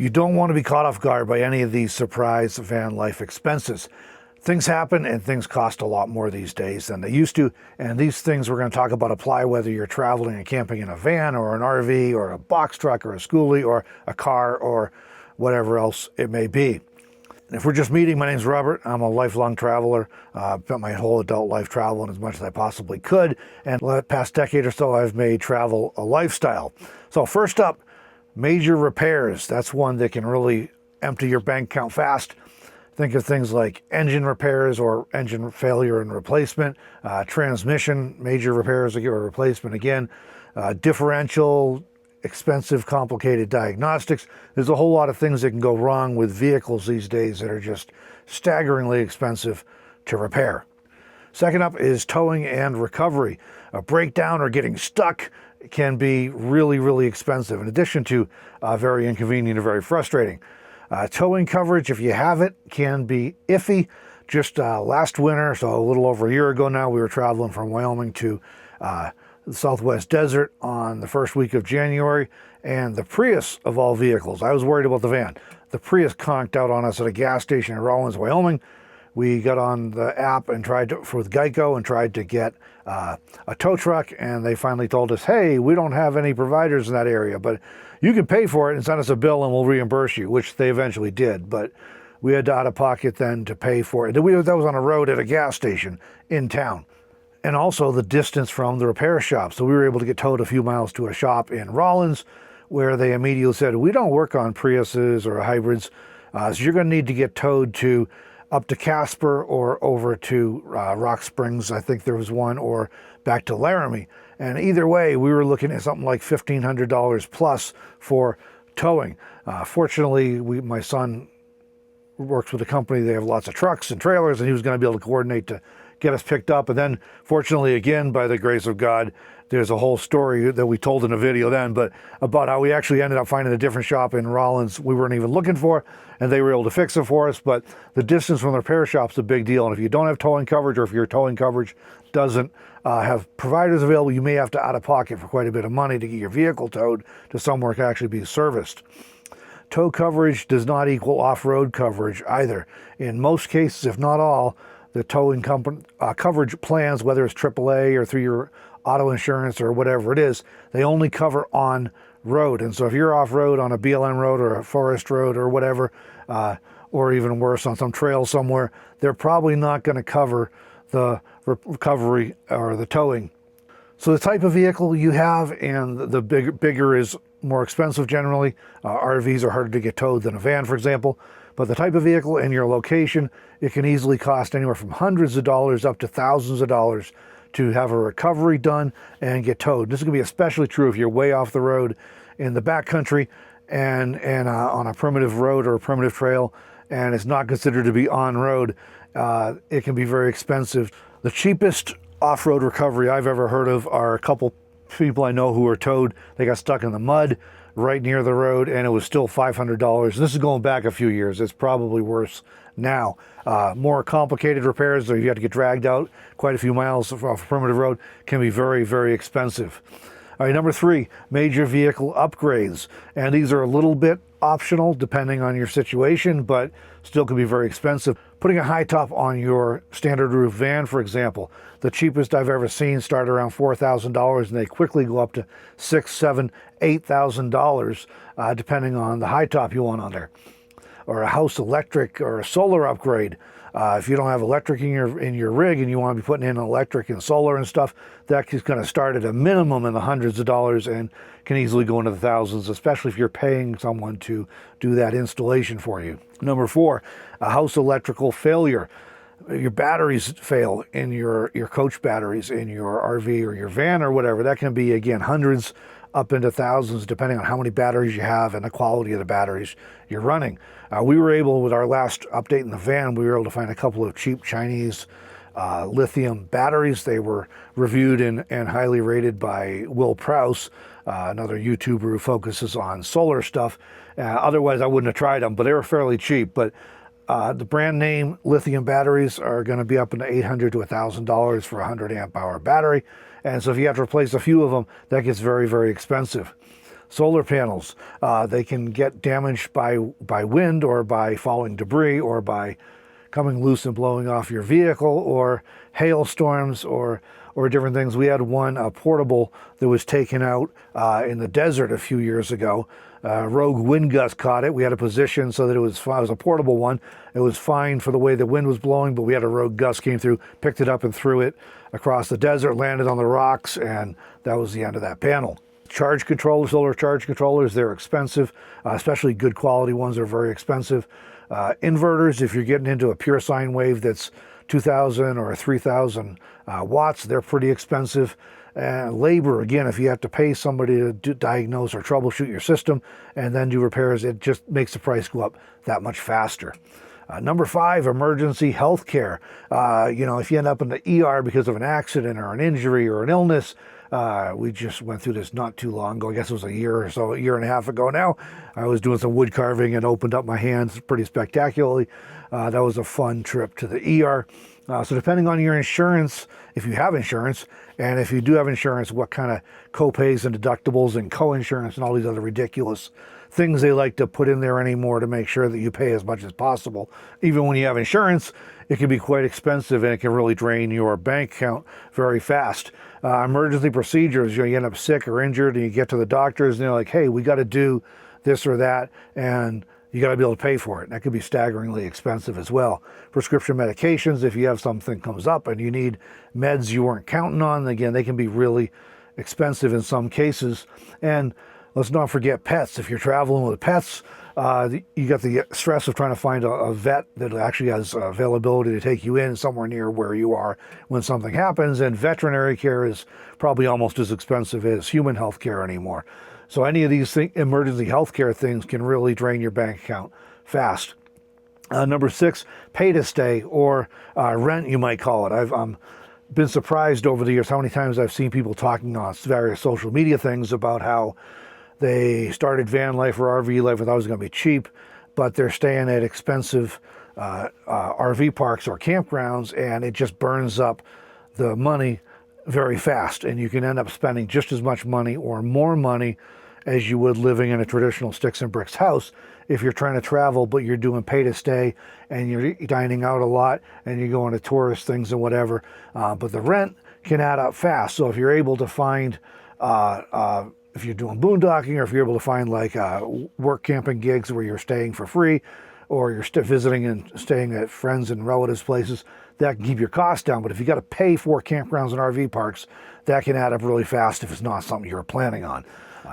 You don't want to be caught off guard by any of these surprise van life expenses. Things happen and things cost a lot more these days than they used to. And these things we're going to talk about apply whether you're traveling and camping in a van or an RV or a box truck or a schoolie or a car or whatever else it may be. And if we're just meeting, my name's Robert. I'm a lifelong traveler. Spent my whole adult life traveling as much as I possibly could. And the past decade or so, I've made travel a lifestyle. So first up, major repairs. That's one that can really empty your bank account fast. Think of things like engine repairs or engine failure and replacement, transmission, major repairs or replacement again, differential, expensive, complicated diagnostics. There's a whole lot of things that can go wrong with vehicles these days that are just staggeringly expensive to repair. Second up is towing and recovery. A breakdown or getting stuck can be really, really expensive, in addition to very inconvenient and very frustrating. Towing coverage, if you have it, can be iffy. Just last winter, so a little over a year ago now, we were traveling from Wyoming to the Southwest Desert on the first week of January, and the Prius of all vehicles, I was worried about the van. The Prius conked out on us at a gas station in Rawlins, Wyoming. We got on the app and tried to, with Geico, and tried to get a tow truck, and they finally told us, hey, we don't have any providers in that area, but you can pay for it and send us a bill and we'll reimburse you, which they eventually did. But we had out of pocket then to pay for it. That was on a road at a gas station in town. And also the distance from the repair shop. So we were able to get towed a few miles to a shop in Rawlins where they immediately said, we don't work on Priuses or hybrids, so you're going to need to get towed to up to Casper or over to Rock Springs, I think there was one, or back to Laramie. And either way, we were looking at something like $1,500 plus for towing. Fortunately, my son works with a company, they have lots of trucks and trailers, and he was going to be able to coordinate to get us picked up. And then, fortunately, again, by the grace of God, there's a whole story that we told in a video then, but about how we actually ended up finding a different shop in Rawlins we weren't even looking for, and they were able to fix it for us. But the distance from the repair shop's a big deal, and if you don't have towing coverage, or if your towing coverage doesn't have providers available, you may have to out of pocket for quite a bit of money to get your vehicle towed to somewhere it can actually be serviced. Tow coverage does not equal off-road coverage either. In most cases, if not all, the towing company coverage plans, whether it's AAA or through your auto insurance or whatever it is, they only cover on road. And so if you're off-road on a BLM road or a forest road or whatever, or even worse, on some trail somewhere, they're probably not going to cover the recovery or the towing. So the type of vehicle you have, and the bigger is more expensive generally. RVs are harder to get towed than a van, for example. But the type of vehicle and your location, it can easily cost anywhere from hundreds of dollars up to thousands of dollars to have a recovery done and get towed. This is going to be especially true if you're way off the road in the backcountry and on a primitive road or a primitive trail, and it's not considered to be on-road. It can be very expensive. The cheapest off-road recovery I've ever heard of are a couple people I know who were towed. They got stuck in the mud right near the road, and it was still $500. This is going back a few years. It's probably worse now. More complicated repairs, or you have to get dragged out quite a few miles off a primitive road, can be very, very expensive. All right, number 3, major vehicle upgrades. And these are a little bit optional depending on your situation, but still can be very expensive. Putting a high top on your standard roof van, for example, the cheapest I've ever seen start around $4,000, and they quickly go up to $6,000, $7,000, $8,000, depending on the high top you want on there. Or a house electric or a solar upgrade. If you don't have electric in your rig and you want to be putting in electric and solar and stuff, that is going to start at a minimum in the hundreds of dollars and can easily go into the thousands, especially if you're paying someone to do that installation for you. Number 4, a house electrical failure. Your batteries fail in your coach batteries in your RV or your van or whatever. That can be, again, hundreds up into thousands, depending on how many batteries you have and the quality of the batteries you're running. We were able, with our last update in the van, we were able to find a couple of cheap Chinese lithium batteries. They were reviewed and highly rated by Will Prowse, another YouTuber who focuses on solar stuff. Otherwise, I wouldn't have tried them, but they were fairly cheap. But the brand name lithium batteries are going to be up into $800 to $1,000 for a 100 amp hour battery. And so if you have to replace a few of them, that gets very, very expensive. Solar panels, they can get damaged by wind or by falling debris or by coming loose and blowing off your vehicle, or hailstorms, or different things. We had one portable that was taken out in the desert a few years ago. Rogue wind gust caught it. We had a position so that it was a portable one. It was fine for the way the wind was blowing, but we had a rogue gust came through, picked it up and threw it across the desert, landed on the rocks, and that was the end of that panel. Charge controllers, solar charge controllers, they're expensive, especially good quality ones are very expensive. Inverters, if you're getting into a pure sine wave that's 2,000 or 3,000 watts, they're pretty expensive. Labor, again, if you have to pay somebody to diagnose or troubleshoot your system and then do repairs, it just makes the price go up that much faster. Number 5, emergency health care. If you end up in the ER because of an accident or an injury or an illness, we just went through this not too long ago. I guess it was a year or so, a year and a half ago now. I was doing some wood carving and opened up my hands pretty spectacularly. That was a fun trip to the ER. So depending on your insurance, if you have insurance, and if you do have insurance, what kind of co-pays and deductibles and co-insurance and all these other ridiculous things they like to put in there anymore to make sure that you pay as much as possible. Even when you have insurance, it can be quite expensive and it can really drain your bank account very fast. Emergency procedures, you end up sick or injured and you get to the doctors and they're like, hey, we got to do this or that, and you got to be able to pay for it. And that could be staggeringly expensive as well. Prescription medications, if you have something comes up and you need meds you weren't counting on, again, they can be really expensive in some cases. And let's not forget pets. If you're traveling with pets, you got the stress of trying to find a vet that actually has availability to take you in somewhere near where you are when something happens. And veterinary care is probably almost as expensive as human health care anymore. So any of these emergency healthcare things can really drain your bank account fast. Number 6, pay to stay, or rent, you might call it. I've been surprised over the years how many times I've seen people talking on various social media things about how they started van life or RV life and thought it was going to be cheap, but they're staying at expensive RV parks or campgrounds, and it just burns up the money very fast, and you can end up spending just as much money or more money as you would living in a traditional sticks and bricks house if you're trying to travel, but you're doing pay to stay and you're dining out a lot and you're going to tourist things and whatever. But the rent can add up fast. So if you're able to find, if you're doing boondocking, or if you're able to find like work camping gigs where you're staying for free, or you're visiting and staying at friends and relatives' places, that can keep your costs down. But if you got to pay for campgrounds and RV parks, that can add up really fast if it's not something you're planning on.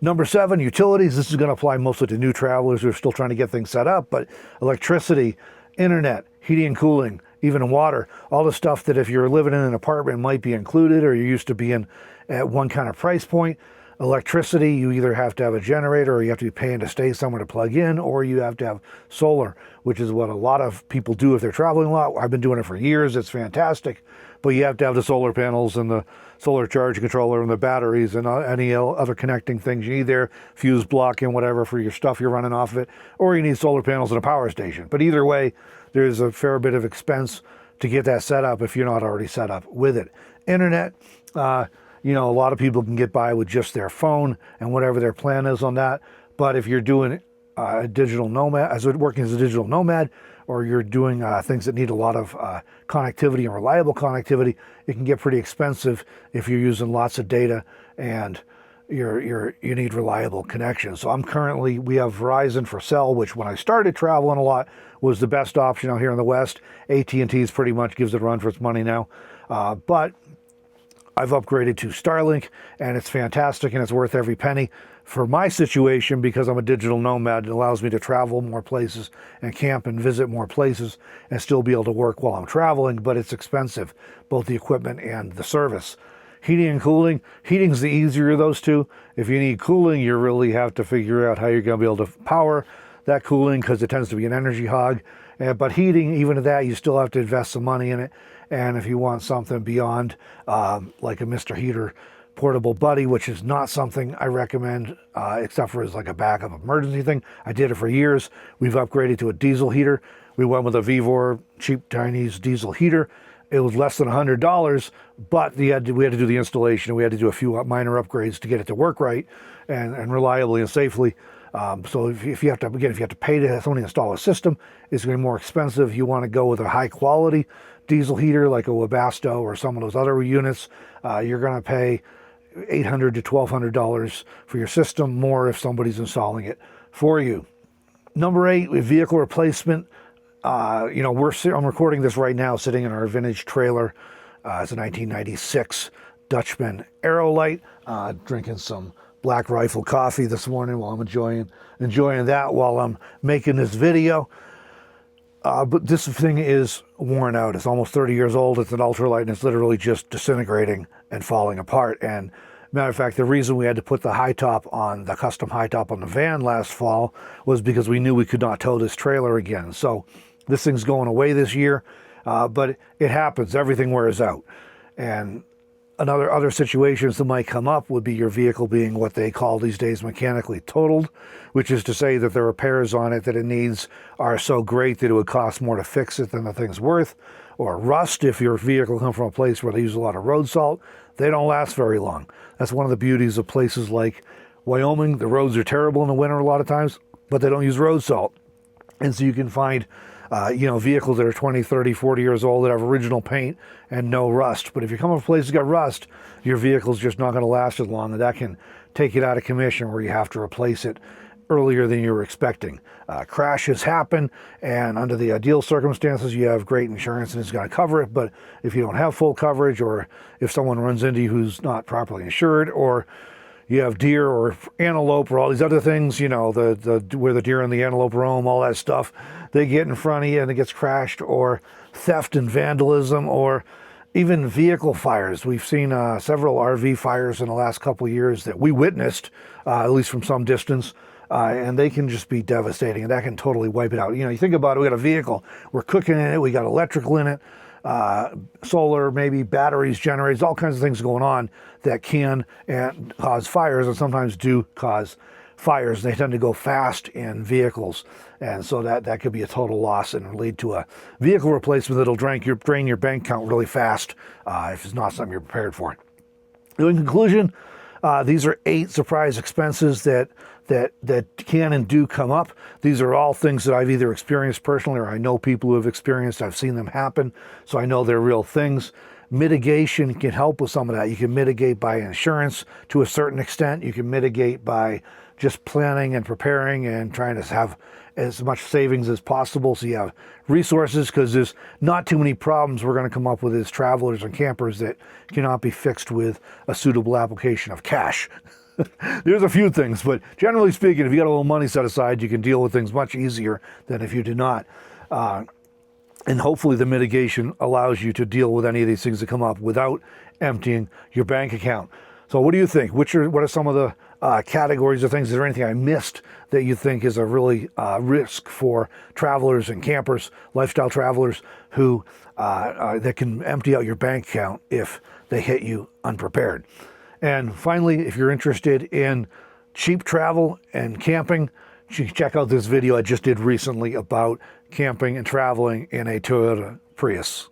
Number 7, utilities. This is going to apply mostly to new travelers who are still trying to get things set up, but electricity, internet, heating and cooling, even water, all the stuff that if you're living in an apartment might be included, or you're used to being at one kind of price point. Electricity, you either have to have a generator or you have to be paying to stay somewhere to plug in, or you have to have solar, which is what a lot of people do if they're traveling a lot. I've been doing it for years. It's fantastic. But you have to have the solar panels and the solar charge controller and the batteries and any other connecting things you need there, fuse block and whatever for your stuff you're running off of it, or you need solar panels and a power station. But either way, there's a fair bit of expense to get that set up if you're not already set up with it. Internet, a lot of people can get by with just their phone and whatever their plan is on that. But if you're doing a digital nomad, working as a digital nomad, or you're doing things that need a lot of connectivity and reliable connectivity, it can get pretty expensive if you're using lots of data and you need reliable connections. So we have Verizon for cell, which when I started traveling a lot was the best option out here in the West. AT&T's pretty much gives it a run for its money now. But I've upgraded to Starlink, and it's fantastic, and it's worth every penny. For my situation, because I'm a digital nomad, it allows me to travel more places and camp and visit more places and still be able to work while I'm traveling, but it's expensive, both the equipment and the service. Heating and cooling. Heating's the easier of those two. If you need cooling, you really have to figure out how you're going to be able to power that cooling, because it tends to be an energy hog. But heating, even at that, you still have to invest some money in it. And if you want something beyond like a Mr. Heater portable buddy, which is not something I recommend, except for as like a backup emergency thing. I did it for years. We've upgraded to a diesel heater. We went with a Vivor cheap Chinese diesel heater. It was less than $100, but we had to do the installation, and we had to do a few minor upgrades to get it to work right and reliably and safely. So if you have to, again, if you have to pay to only install a system, it's going to be more expensive. You want to go with a high quality diesel heater like a Webasto or some of those other units, you're going to pay $800 to $1,200 for your system, more if somebody's installing it for you. Number 8, vehicle replacement. I'm recording this right now sitting in our vintage trailer. It's a 1996 Dutchman Aerolite. Drinking some Black Rifle coffee this morning while I'm enjoying that while I'm making this video. But this thing is worn out. It's almost 30 years old. It's an ultralight, and it's literally just disintegrating and falling apart. And matter of fact, the reason we had to put the custom high top on the van last fall was because we knew we could not tow this trailer again. So this thing's going away this year, but it happens. Everything wears out. And other situations that might come up would be your vehicle being what they call these days mechanically totaled, which is to say that the repairs on it that it needs are so great that it would cost more to fix it than the thing's worth. Or rust, if your vehicle comes from a place where they use a lot of road salt, they don't last very long. That's one of the beauties of places like Wyoming. The roads are terrible in the winter a lot of times, but they don't use road salt. And so you can find vehicles that are 20, 30, 40 years old that have original paint and no rust. But if you come from a place that's got rust, your vehicle's just not going to last as long, and that can take it out of commission where you have to replace it earlier than you were expecting. Crashes happen, and under the ideal circumstances, you have great insurance and it's going to cover it. But if you don't have full coverage, or if someone runs into you who's not properly insured, or you have deer or antelope or all these other things, where the deer and the antelope roam, all that stuff, they get in front of you and it gets crashed, or theft and vandalism, or even vehicle fires. We've seen several RV fires in the last couple of years that we witnessed, at least from some distance, and they can just be devastating, and that can totally wipe it out. You think about it, we got a vehicle, we're cooking in it, we got electrical in it, solar, maybe batteries, generators, all kinds of things going on that can cause fires, and sometimes do cause fires. They tend to go fast in vehicles, and so that could be a total loss and lead to a vehicle replacement that'll drain your bank account really fast if it's not something you're prepared for. In conclusion, these are 8 surprise expenses that can and do come up. These are all things that I've either experienced personally, or I know people who have experienced. I've seen them happen, so I know they're real things. Mitigation can help with some of that. You can mitigate by insurance to a certain extent. You can mitigate by just planning and preparing and trying to have as much savings as possible so you have resources, because there's not too many problems we're going to come up with as travelers and campers that cannot be fixed with a suitable application of cash. There's a few things, but generally speaking, if you got a little money set aside, you can deal with things much easier than if you do not. And hopefully the mitigation allows you to deal with any of these things that come up without emptying your bank account. So what do you think? What are some of the categories of things? Is there anything I missed that you think is a really risk for travelers and campers, lifestyle travelers who that can empty out your bank account if they hit you unprepared? And finally, if you're interested in cheap travel and camping, check out this video I just did recently about camping and traveling in a Toyota Prius.